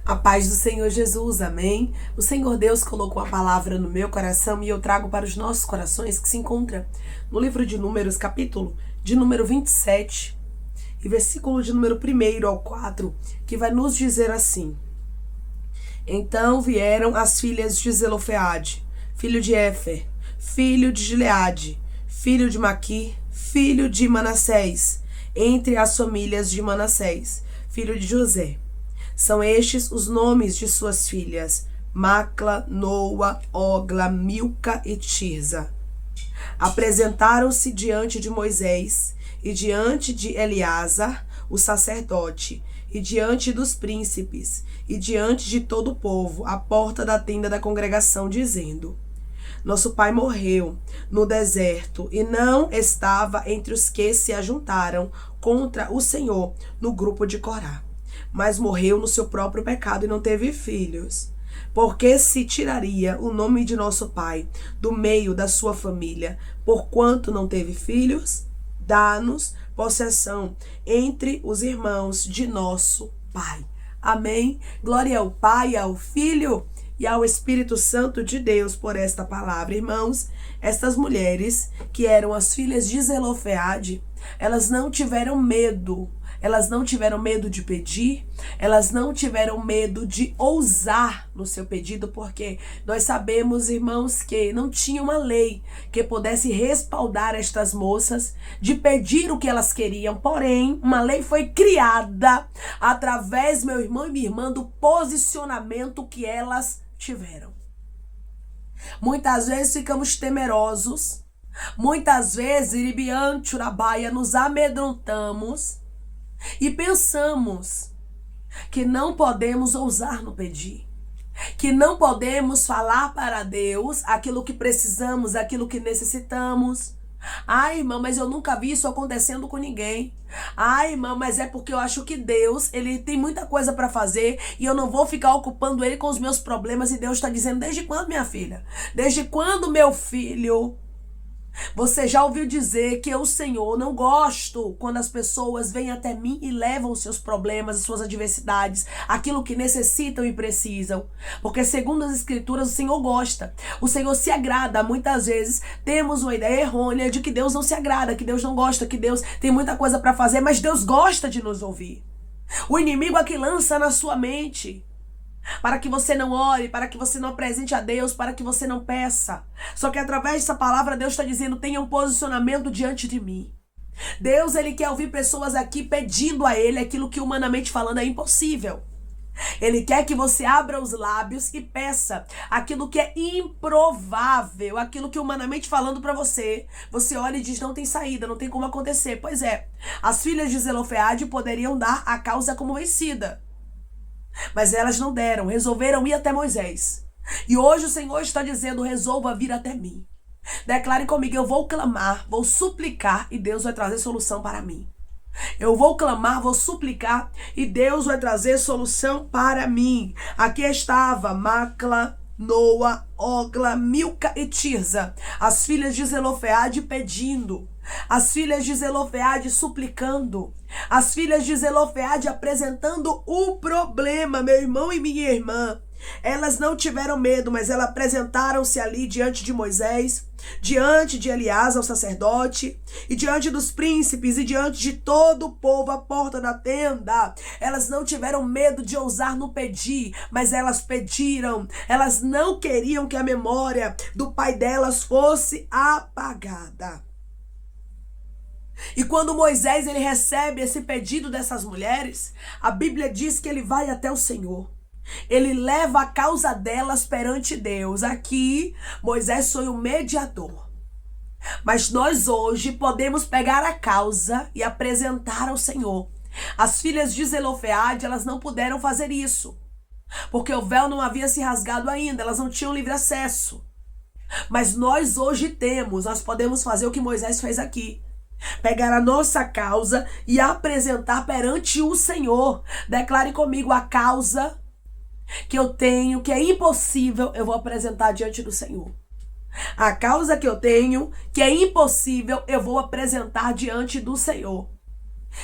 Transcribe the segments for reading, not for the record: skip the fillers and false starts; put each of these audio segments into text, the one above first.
A paz do Senhor Jesus, amém? O Senhor Deus colocou a palavra no meu coração e eu trago para os nossos corações, que se encontra no livro de Números, capítulo de número 27 e versículo de número 1 ao 4, que vai nos dizer assim: Então vieram as filhas de Zelofeade, filho de Éfer, filho de Gileade, filho de Maquir, filho de Manassés, entre as famílias de Manassés, filho de José. São estes os nomes de suas filhas: Macla, Noa, Ogla, Milca e Tirza. Apresentaram-se diante de Moisés e diante de Eleazar, o sacerdote, e diante dos príncipes, e diante de todo o povo, à porta da tenda da congregação, dizendo: Nosso pai morreu no deserto e não estava entre os que se ajuntaram contra o Senhor no grupo de Corá, mas morreu no seu próprio pecado e não teve filhos. Porque se tiraria o nome de nosso pai do meio da sua família, porquanto não teve filhos? Dá-nos possessão entre os irmãos de nosso pai. Amém? Glória ao Pai, ao Filho e ao Espírito Santo de Deus por esta palavra. Irmãos, estas mulheres que eram as filhas de Zelofeade, elas não tiveram medo. Elas não tiveram medo de pedir, elas não tiveram medo de ousar no seu pedido, porque nós sabemos, irmãos, que não tinha uma lei que pudesse respaldar estas moças de pedir o que elas queriam. Porém, uma lei foi criada através, meu irmão e minha irmã, do posicionamento que elas tiveram. Muitas vezes ficamos temerosos, muitas vezes, iribiante, urabaia, nos amedrontamos e pensamos que não podemos ousar no pedir, que não podemos falar para Deus aquilo que precisamos, aquilo que necessitamos. Ai, irmã, mas eu nunca vi isso acontecendo com ninguém. Ai, irmã, mas é porque eu acho que Deus, ele tem muita coisa para fazer e eu não vou ficar ocupando ele com os meus problemas. E Deus está dizendo: desde quando, minha filha? Desde quando, meu filho? Você já ouviu dizer que eu, Senhor, não gosto quando as pessoas vêm até mim e levam os seus problemas, as suas adversidades, aquilo que necessitam e precisam. Porque segundo as Escrituras, o Senhor gosta. O Senhor se agrada. Muitas vezes temos uma ideia errônea de que Deus não se agrada, que Deus não gosta, que Deus tem muita coisa para fazer, mas Deus gosta de nos ouvir. O inimigo aqui lança na sua mente para que você não ore, para que você não apresente a Deus, para que você não peça. Só que através dessa palavra, Deus está dizendo: tenha um posicionamento diante de mim. Deus, ele quer ouvir pessoas aqui pedindo a ele aquilo que humanamente falando é impossível. Ele quer que você abra os lábios e peça aquilo que é improvável, aquilo que humanamente falando para você, você olha e diz: não tem saída, não tem como acontecer. Pois é, as filhas de Zelofeade poderiam dar a causa como vencida, mas elas não deram, resolveram ir até Moisés. E hoje o Senhor está dizendo: resolva vir até mim. Declare comigo: eu vou clamar, vou suplicar e Deus vai trazer solução para mim. Eu vou clamar, vou suplicar e Deus vai trazer solução para mim. Aqui estava Macla, Noa, Ogla, Milca e Tirza, as filhas de Zelofeade pedindo, as filhas de Zelofeade suplicando, as filhas de Zelofeade apresentando o problema, meu irmão e minha irmã. Elas não tiveram medo, mas elas apresentaram-se ali diante de Moisés, diante de Eleazar, o sacerdote, e diante dos príncipes e diante de todo o povo à porta da tenda. Elas não tiveram medo de ousar no pedir, mas elas pediram. Elas não queriam que a memória do pai delas fosse apagada. E quando Moisés ele recebe esse pedido dessas mulheres, a Bíblia diz que ele vai até o Senhor. Ele leva a causa delas perante Deus. Aqui, Moisés foi o mediador. Mas nós hoje podemos pegar a causa e apresentar ao Senhor. As filhas de Zelofeade, elas não puderam fazer isso, porque o véu não havia se rasgado ainda, elas não tinham livre acesso. Mas nós hoje temos, nós podemos fazer o que Moisés fez aqui. Pegar a nossa causa e apresentar perante o Senhor. Declare comigo: a causa que eu tenho, que é impossível, eu vou apresentar diante do Senhor. A causa que eu tenho, que é impossível, eu vou apresentar diante do Senhor.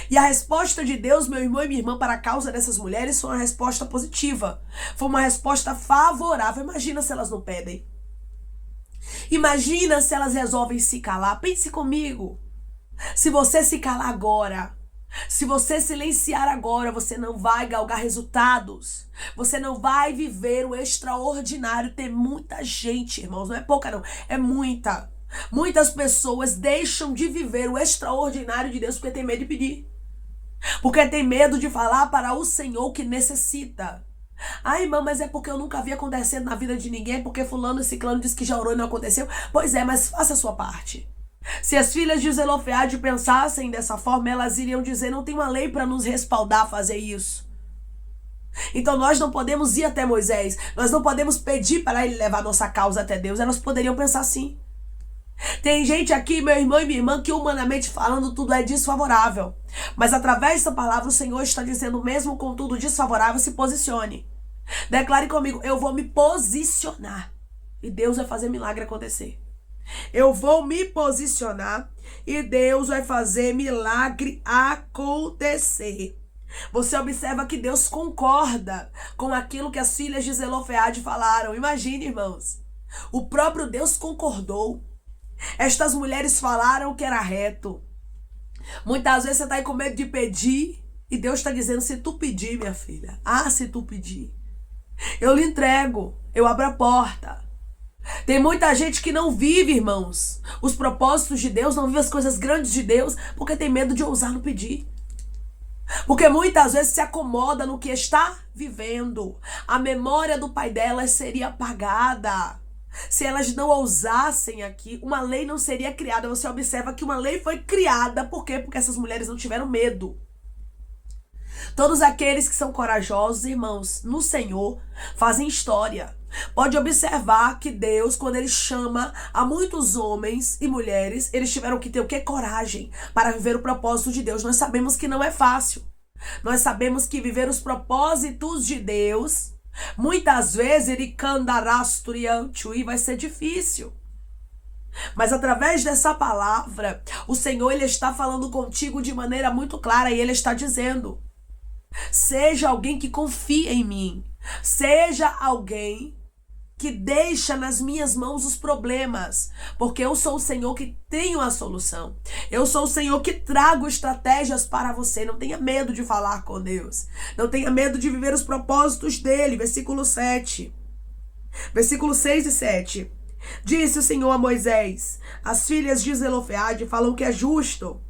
E a resposta de Deus, meu irmão e minha irmã, para a causa dessas mulheres foi uma resposta positiva. Foi uma resposta favorável. Imagina se elas não pedem. Imagina se elas resolvem se calar. Pense comigo. Se você se calar agora, se você silenciar agora, você não vai galgar resultados. Você não vai viver o extraordinário. Tem muita gente, irmãos, não é pouca não, é muita. Muitas pessoas deixam de viver o extraordinário de Deus porque tem medo de pedir. Porque tem medo de falar para o Senhor que necessita. Ai, irmã, mas é porque eu nunca vi acontecendo na vida de ninguém, porque fulano e ciclano disse que já orou e não aconteceu. Pois é, mas faça a sua parte. Se as filhas de Zelofeade pensassem dessa forma, elas iriam dizer, não tem uma lei para nos respaldar a fazer isso. Então nós não podemos ir até Moisés, nós não podemos pedir para ele levar nossa causa até Deus. Elas poderiam pensar assim. Tem gente aqui, meu irmão e minha irmã, que humanamente falando tudo é desfavorável. Mas através dessa palavra o Senhor está dizendo, mesmo com tudo desfavorável, se posicione. Declare comigo, eu vou me posicionar. E Deus vai fazer milagre acontecer. Eu vou me posicionar e Deus vai fazer milagre acontecer. Você observa que Deus concorda com aquilo que as filhas de Zelofeade falaram. Imagine, irmãos. O próprio Deus concordou. Estas mulheres falaram que era reto. Muitas vezes você está aí com medo de pedir e Deus está dizendo, se tu pedir, minha filha, se tu pedir, eu lhe entrego, eu abro a porta. Tem muita gente que não vive, irmãos, os propósitos de Deus, não vive as coisas grandes de Deus, porque tem medo de ousar no pedir. Porque muitas vezes se acomoda no que está vivendo. A memória do pai delas seria apagada. Se elas não ousassem aqui, uma lei não seria criada. Você observa que uma lei foi criada. Por quê? Porque essas mulheres não tiveram medo. Todos aqueles que são corajosos, irmãos, no Senhor, fazem história. Pode observar que Deus, quando Ele chama a muitos homens e mulheres, eles tiveram que ter o quê? Coragem para viver o propósito de Deus. Nós sabemos que não é fácil. Nós sabemos que viver os propósitos de Deus, muitas vezes ele candarasturiantui vai ser difícil. Mas através dessa palavra, o Senhor ele está falando contigo de maneira muito clara e Ele está dizendo, seja alguém que confia em mim, seja alguém que deixa nas minhas mãos os problemas, porque eu sou o Senhor que tenho a solução. Eu sou o Senhor que trago estratégias para você. Não tenha medo de falar com Deus. Não tenha medo de viver os propósitos dele. Versículo 7. Versículo 6 e 7. Disse o Senhor a Moisés, as filhas de Zelofeade falam que é justo.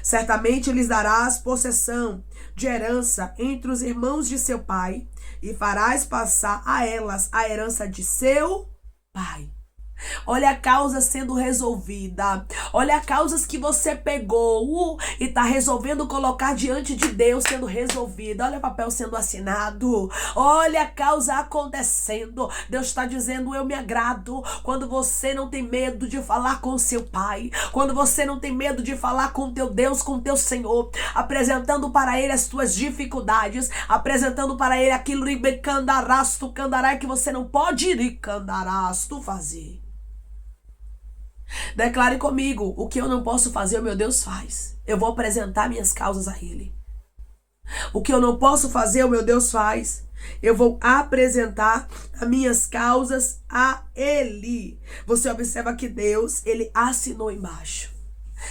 Certamente lhes darás possessão de herança entre os irmãos de seu pai e farás passar a elas a herança de seu pai. Olha a causa sendo resolvida. Olha causas que você pegou e está resolvendo colocar diante de Deus sendo resolvida. Olha o papel sendo assinado. Olha a causa acontecendo. Deus está dizendo, eu me agrado quando você não tem medo de falar com seu pai. Quando você não tem medo de falar com teu Deus, com teu Senhor. Apresentando para Ele as tuas dificuldades. Apresentando para Ele aquilo que você não pode ir fazer. Declare comigo, o que eu não posso fazer, o meu Deus faz. Eu vou apresentar minhas causas a Ele. O que eu não posso fazer, o meu Deus faz. Eu vou apresentar as minhas causas a Ele. Você observa que Deus, Ele assinou embaixo.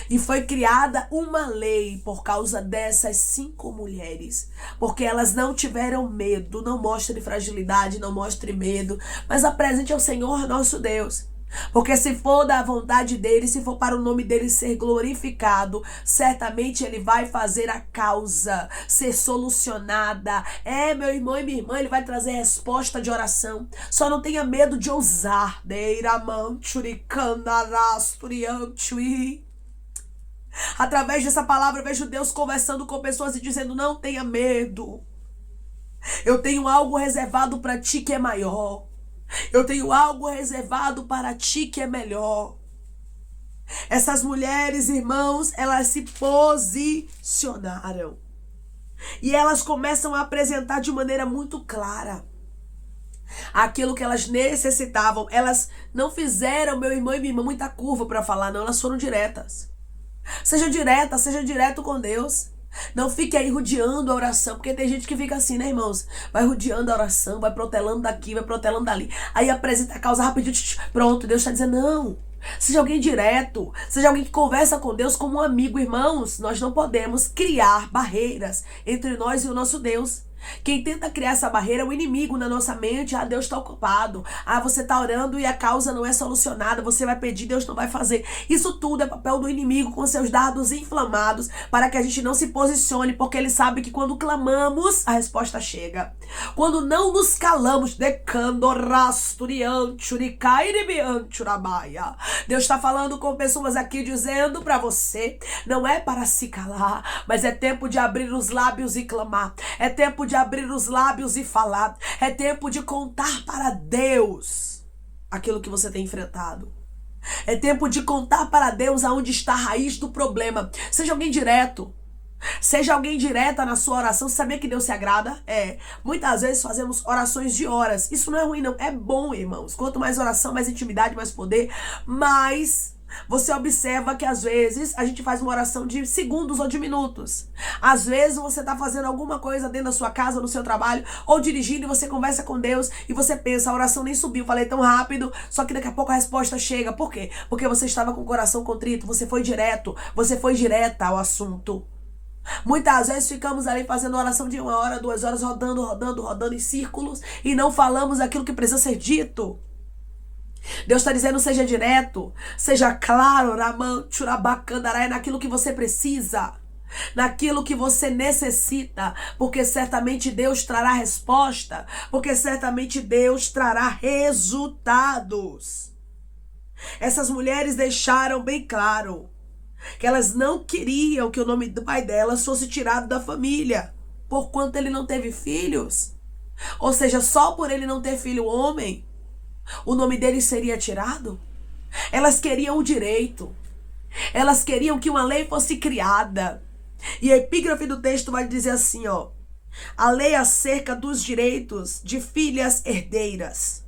E foi criada uma lei por causa dessas 5 mulheres. Porque elas não tiveram medo. Não mostre fragilidade, não mostre medo. Mas apresente ao Senhor nosso Deus. Porque se for da vontade dele, se for para o nome dele ser glorificado, certamente ele vai fazer a causa ser solucionada. Meu irmão e minha irmã, ele vai trazer resposta de oração. Só não tenha medo de ousar. Através dessa palavra eu vejo Deus conversando com pessoas e dizendo, não tenha medo. Eu tenho algo reservado para ti que é maior. Eu tenho algo reservado para ti que é melhor. Essas mulheres, irmãos, elas se posicionaram. E elas começam a apresentar de maneira muito clara aquilo que elas necessitavam. Elas não fizeram, meu irmão e minha irmã, muita curva para falar, não. Elas foram diretas. Seja direta, seja direto com Deus. Não fique aí rodeando a oração, porque tem gente que fica assim, né, irmãos? Vai rodeando a oração, vai protelando daqui, vai protelando dali. Aí apresenta a causa rapidinho, pronto, Deus está dizendo não. Seja alguém direto, seja alguém que conversa com Deus como um amigo, irmãos. Nós não podemos criar barreiras entre nós e o nosso Deus. Quem tenta criar essa barreira é o inimigo na nossa mente. Ah, Deus está ocupado. Ah, você está orando e a causa não é solucionada. Você vai pedir, Deus não vai fazer. Isso tudo é papel do inimigo com seus dardos inflamados para que a gente não se posicione, porque ele sabe que quando clamamos, a resposta chega. Quando não nos calamos, Deus está falando com pessoas aqui dizendo para você, não é para se calar, mas é tempo de abrir os lábios e clamar. É tempo de abrir os lábios e falar. É tempo de contar para Deus aquilo que você tem enfrentado. É tempo de contar para Deus aonde está a raiz do problema. Seja alguém direto. Seja alguém direta na sua oração. Você sabia que Deus se agrada? Muitas vezes fazemos orações de horas. Isso não é ruim, não. É bom, irmãos. Quanto mais oração, mais intimidade, mais poder. Mas você observa que às vezes a gente faz uma oração de segundos ou de minutos. Às vezes você está fazendo alguma coisa dentro da sua casa, no seu trabalho, ou dirigindo e você conversa com Deus e você pensa, a oração nem subiu, falei tão rápido, só que daqui a pouco a resposta chega. Por quê? Porque você estava com o coração contrito, você foi direto, você foi direta ao assunto. Muitas vezes ficamos ali fazendo oração de 1 hora, 2 horas, rodando em círculos e não falamos aquilo que precisa ser dito. Deus está dizendo, seja direto, seja claro, naquilo que você precisa, naquilo que você necessita, porque certamente Deus trará resposta, porque certamente Deus trará resultados. Essas mulheres deixaram bem claro que elas não queriam que o nome do pai delas fosse tirado da família, porquanto ele não teve filhos. Ou seja, só por ele não ter filho homem, o nome dele seria tirado? Elas queriam o direito. Elas queriam que uma lei fosse criada. E a epígrafe do texto vai dizer assim, ó. A lei acerca dos direitos de filhas herdeiras.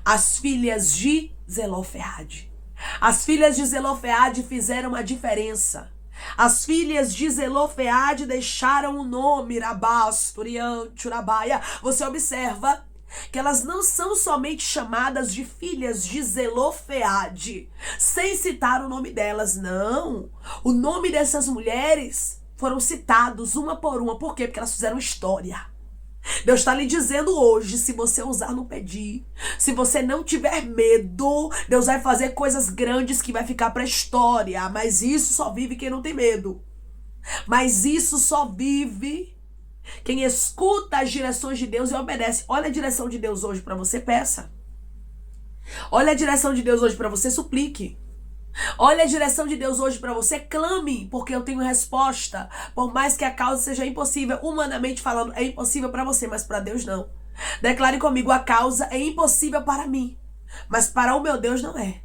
As filhas de Zelofeade. As filhas de Zelofeade fizeram a diferença. As filhas de Zelofeade deixaram o nome Rabasturianturabaia. Você observa que elas não são somente chamadas de filhas de Zelofeade, sem citar o nome delas, não. O nome dessas mulheres foram citados uma por uma. Por quê? Porque elas fizeram história. Deus está lhe dizendo hoje, se você ousar não pedir, se você não tiver medo, Deus vai fazer coisas grandes que vai ficar para a história. Mas isso só vive quem não tem medo. Mas isso só vive quem escuta as direções de Deus e obedece. Olha a direção de Deus hoje para você, peça. Olha a direção de Deus hoje para você, suplique. Olha a direção de Deus hoje para você, clame, porque eu tenho resposta. Por mais que a causa seja impossível, humanamente falando, é impossível para você, mas para Deus não. Declare comigo, a causa é impossível para mim, mas para o meu Deus não é.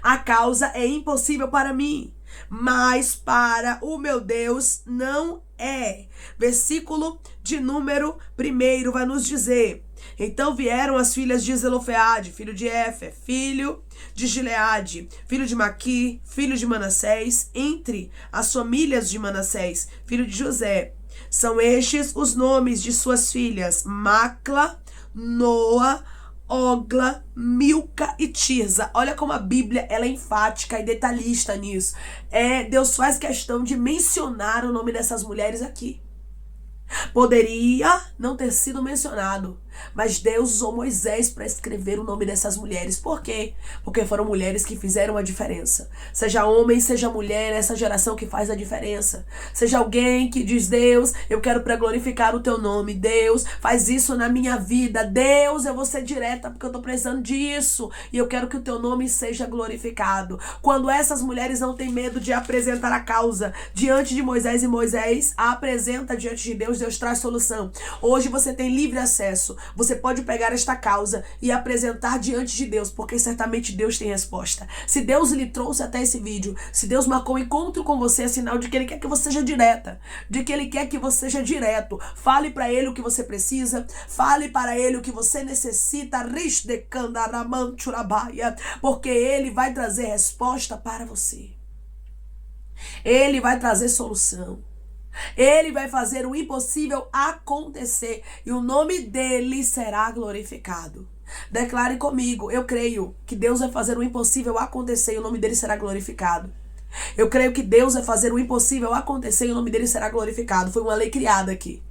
A causa é impossível para mim, mas para o meu Deus não é. Versículo de número 1 vai nos dizer: então vieram as filhas de Zelofeade, filho de Éfer, filho de Gileade, filho de Maqui, filho de Manassés, entre as famílias de Manassés, filho de José. São estes os nomes de suas filhas: Macla, Noa, Ogla, Milca e Tirza. Olha como a Bíblia ela é enfática e detalhista nisso. Deus faz questão de mencionar o nome dessas mulheres aqui. Poderia não ter sido mencionado, mas Deus usou Moisés para escrever o nome dessas mulheres. Por quê? Porque foram mulheres que fizeram a diferença. Seja homem, seja mulher, essa geração que faz a diferença. Seja alguém que diz: Deus, eu quero para glorificar o teu nome. Deus, faz isso na minha vida. Deus, eu vou ser direta porque eu estou precisando disso. E eu quero que o teu nome seja glorificado. Quando essas mulheres não têm medo de apresentar a causa diante de Moisés, e Moisés a apresenta diante de Deus, Deus traz solução. Hoje você tem livre acesso. Você pode pegar esta causa e apresentar diante de Deus, porque certamente Deus tem resposta. Se Deus lhe trouxe até esse vídeo, se Deus marcou um encontro com você, é sinal de que Ele quer que você seja direta, de que Ele quer que você seja direto. Fale para Ele o que você precisa, fale para Ele o que você necessita, porque Ele vai trazer resposta para você. Ele vai trazer solução. Ele vai fazer o impossível acontecer e o nome dele será glorificado. Declare comigo, eu creio que Deus vai fazer o impossível acontecer e o nome dele será glorificado. Eu creio que Deus vai fazer o impossível acontecer e o nome dele será glorificado. Foi uma lei criada aqui.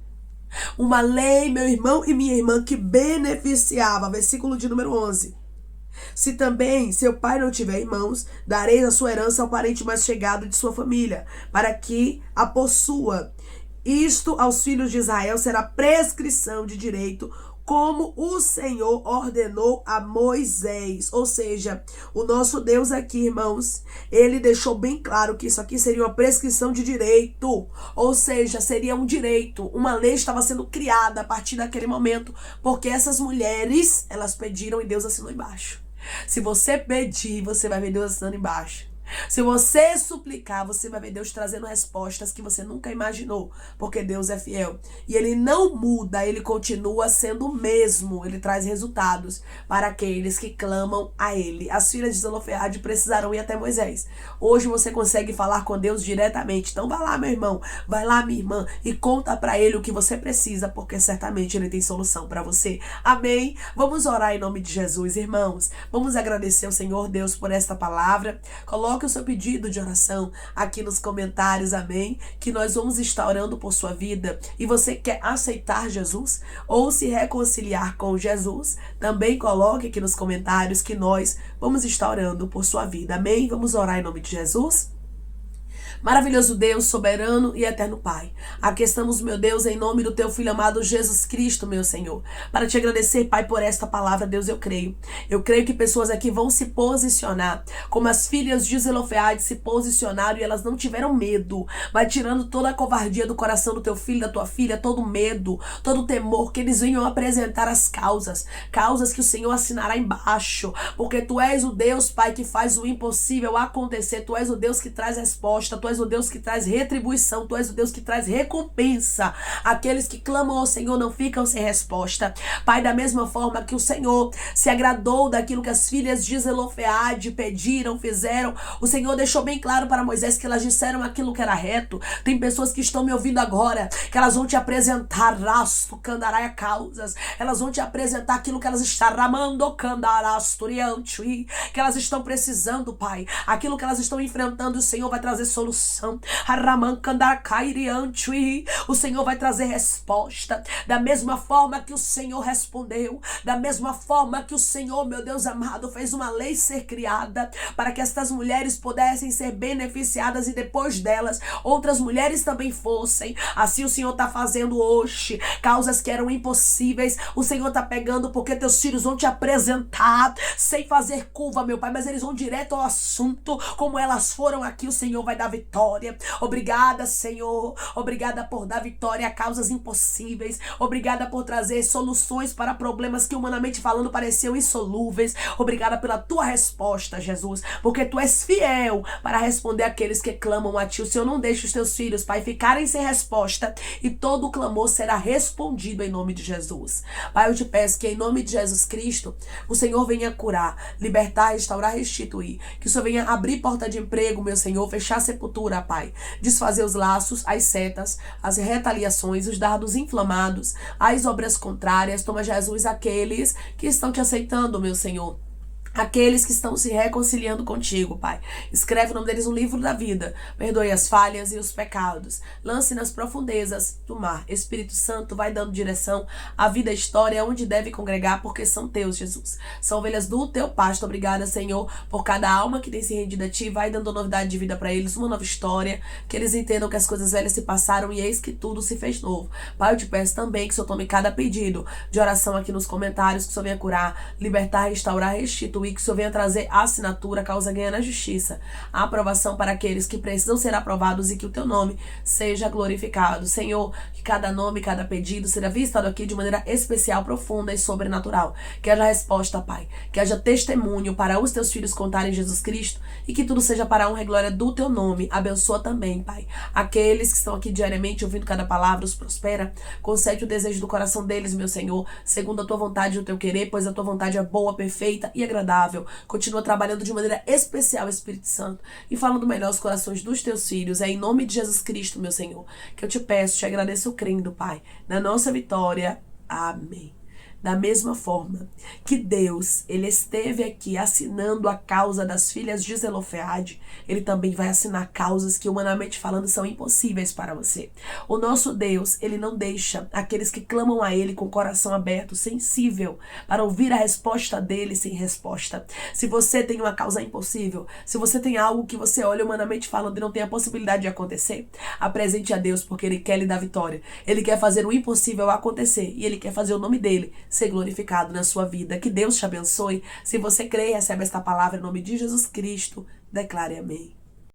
Uma lei, meu irmão e minha irmã, que beneficiava. Versículo de número 11. Se também seu pai não tiver irmãos, dareis a sua herança ao parente mais chegado de sua família, para que a possua. Isto aos filhos de Israel será prescrição de direito, como o Senhor ordenou a Moisés. Ou seja, o nosso Deus aqui, irmãos, ele deixou bem claro que isso aqui seria uma prescrição de direito. Ou seja, seria um direito. Uma lei estava sendo criada a partir daquele momento, porque essas mulheres, elas pediram e Deus assinou embaixo. Se você pedir, você vai ver Deus assinando embaixo. Se você suplicar, você vai ver Deus trazendo respostas que você nunca imaginou, porque Deus é fiel. E ele não muda, ele continua sendo o mesmo. Ele traz resultados para aqueles que clamam a ele. As filhas de Zelofehade precisarão ir até Moisés. Hoje você consegue falar com Deus diretamente. Então vai lá, meu irmão, vai lá, minha irmã, e conta para ele o que você precisa, porque certamente ele tem solução para você. Amém? Vamos orar em nome de Jesus, irmãos. Vamos agradecer ao Senhor Deus por esta palavra. Coloque o seu pedido de oração aqui nos comentários, amém? Que nós vamos estar orando por sua vida. E você quer aceitar Jesus ou se reconciliar com Jesus? Também coloque aqui nos comentários que nós vamos estar orando por sua vida, amém? Vamos orar em nome de Jesus? Maravilhoso Deus, soberano e eterno Pai, aqui estamos, meu Deus, em nome do teu Filho amado Jesus Cristo, meu Senhor, para te agradecer, Pai, por esta palavra. Deus, eu creio que pessoas aqui vão se posicionar, como as filhas de Zelofehade se posicionaram e elas não tiveram medo. Vai tirando toda a covardia do coração do teu filho, da tua filha, todo medo, todo temor, que eles venham apresentar as causas que o Senhor assinará embaixo, porque tu és o Deus, Pai, que faz o impossível acontecer. Tu és o Deus que traz resposta, tu és o Deus que traz retribuição, tu és o Deus que traz recompensa. Aqueles que clamam ao Senhor não ficam sem resposta. Pai, da mesma forma que o Senhor se agradou daquilo que as filhas de Zelofehade pediram, fizeram, o Senhor deixou bem claro para Moisés que elas disseram aquilo que era reto. Tem pessoas que estão me ouvindo agora, que elas vão te apresentar rasto, candaraia causas, elas vão te apresentar aquilo que elas estão ramando, candarasturiante, que elas estão precisando, Pai, aquilo que elas estão enfrentando, o Senhor vai trazer solução. O Senhor vai trazer resposta. Da mesma forma que o Senhor respondeu, da mesma forma que o Senhor, meu Deus amado, fez uma lei ser criada para que estas mulheres pudessem ser beneficiadas e depois delas outras mulheres também fossem. Assim o Senhor está fazendo hoje. Causas que eram impossíveis, o Senhor está pegando, porque teus filhos vão te apresentar sem fazer curva, meu Pai, mas eles vão direto ao assunto. Como elas foram aqui, o Senhor vai dar vitória. Obrigada, Senhor. Obrigada por dar vitória a causas impossíveis. Obrigada por trazer soluções para problemas que, humanamente falando, pareciam insolúveis. Obrigada pela tua resposta, Jesus, porque tu és fiel para responder àqueles que clamam a ti. O Senhor não deixa os teus filhos, Pai, ficarem sem resposta, e todo o clamor será respondido em nome de Jesus. Pai, eu te peço que em nome de Jesus Cristo, o Senhor venha curar, libertar, restaurar, restituir. Que o Senhor venha abrir porta de emprego, meu Senhor, fechar sepultura, Pai, desfazer os laços, as setas, as retaliações, os dardos inflamados, as obras contrárias. Toma, Jesus, aqueles que estão te aceitando, meu Senhor, aqueles que estão se reconciliando contigo, Pai. Escreve o nome deles no livro da vida. Perdoe as falhas e os pecados. Lance nas profundezas do mar. Espírito Santo, vai dando direção. A vida, a história, onde deve congregar, porque são teus, Jesus. São ovelhas do teu pasto. Obrigada, Senhor, por cada alma que tem se rendido a ti. Vai dando novidade de vida para eles, uma nova história. Que eles entendam que as coisas velhas se passaram e eis que tudo se fez novo. Pai, eu te peço também que o Senhor tome cada pedido de oração aqui nos comentários, que o Senhor venha curar, libertar, restaurar, restituir, que o Senhor venha trazer a assinatura, a causa ganha na justiça, a aprovação para aqueles que precisam ser aprovados e que o teu nome seja glorificado. Senhor, que cada nome, cada pedido seja visitado aqui de maneira especial, profunda e sobrenatural. Que haja resposta, Pai, que haja testemunho para os teus filhos contarem Jesus Cristo e que tudo seja para a honra e glória do teu nome. Abençoa também, Pai, aqueles que estão aqui diariamente ouvindo cada palavra, os prospera, concede o desejo do coração deles, meu Senhor, segundo a tua vontade e o teu querer, pois a tua vontade é boa, perfeita e agradável saudável. Continua trabalhando de maneira especial, Espírito Santo, e falando melhor aos corações dos teus filhos. É em nome de Jesus Cristo, meu Senhor, que eu te peço, te agradeço crendo, Pai, na nossa vitória. Amém. Da mesma forma que Deus, ele esteve aqui assinando a causa das filhas de Zelofeade, ele também vai assinar causas que, humanamente falando, são impossíveis para você. O nosso Deus, ele não deixa aqueles que clamam a ele com o coração aberto, sensível, para ouvir a resposta dele sem resposta. Se você tem uma causa impossível, se você tem algo que você olha humanamente falando e não tem a possibilidade de acontecer, apresente a Deus, porque ele quer lhe dar vitória. Ele quer fazer o impossível acontecer e ele quer fazer o nome dele ser glorificado na sua vida. Que Deus te abençoe. Se você crê e recebe esta palavra em nome de Jesus Cristo, declare amém.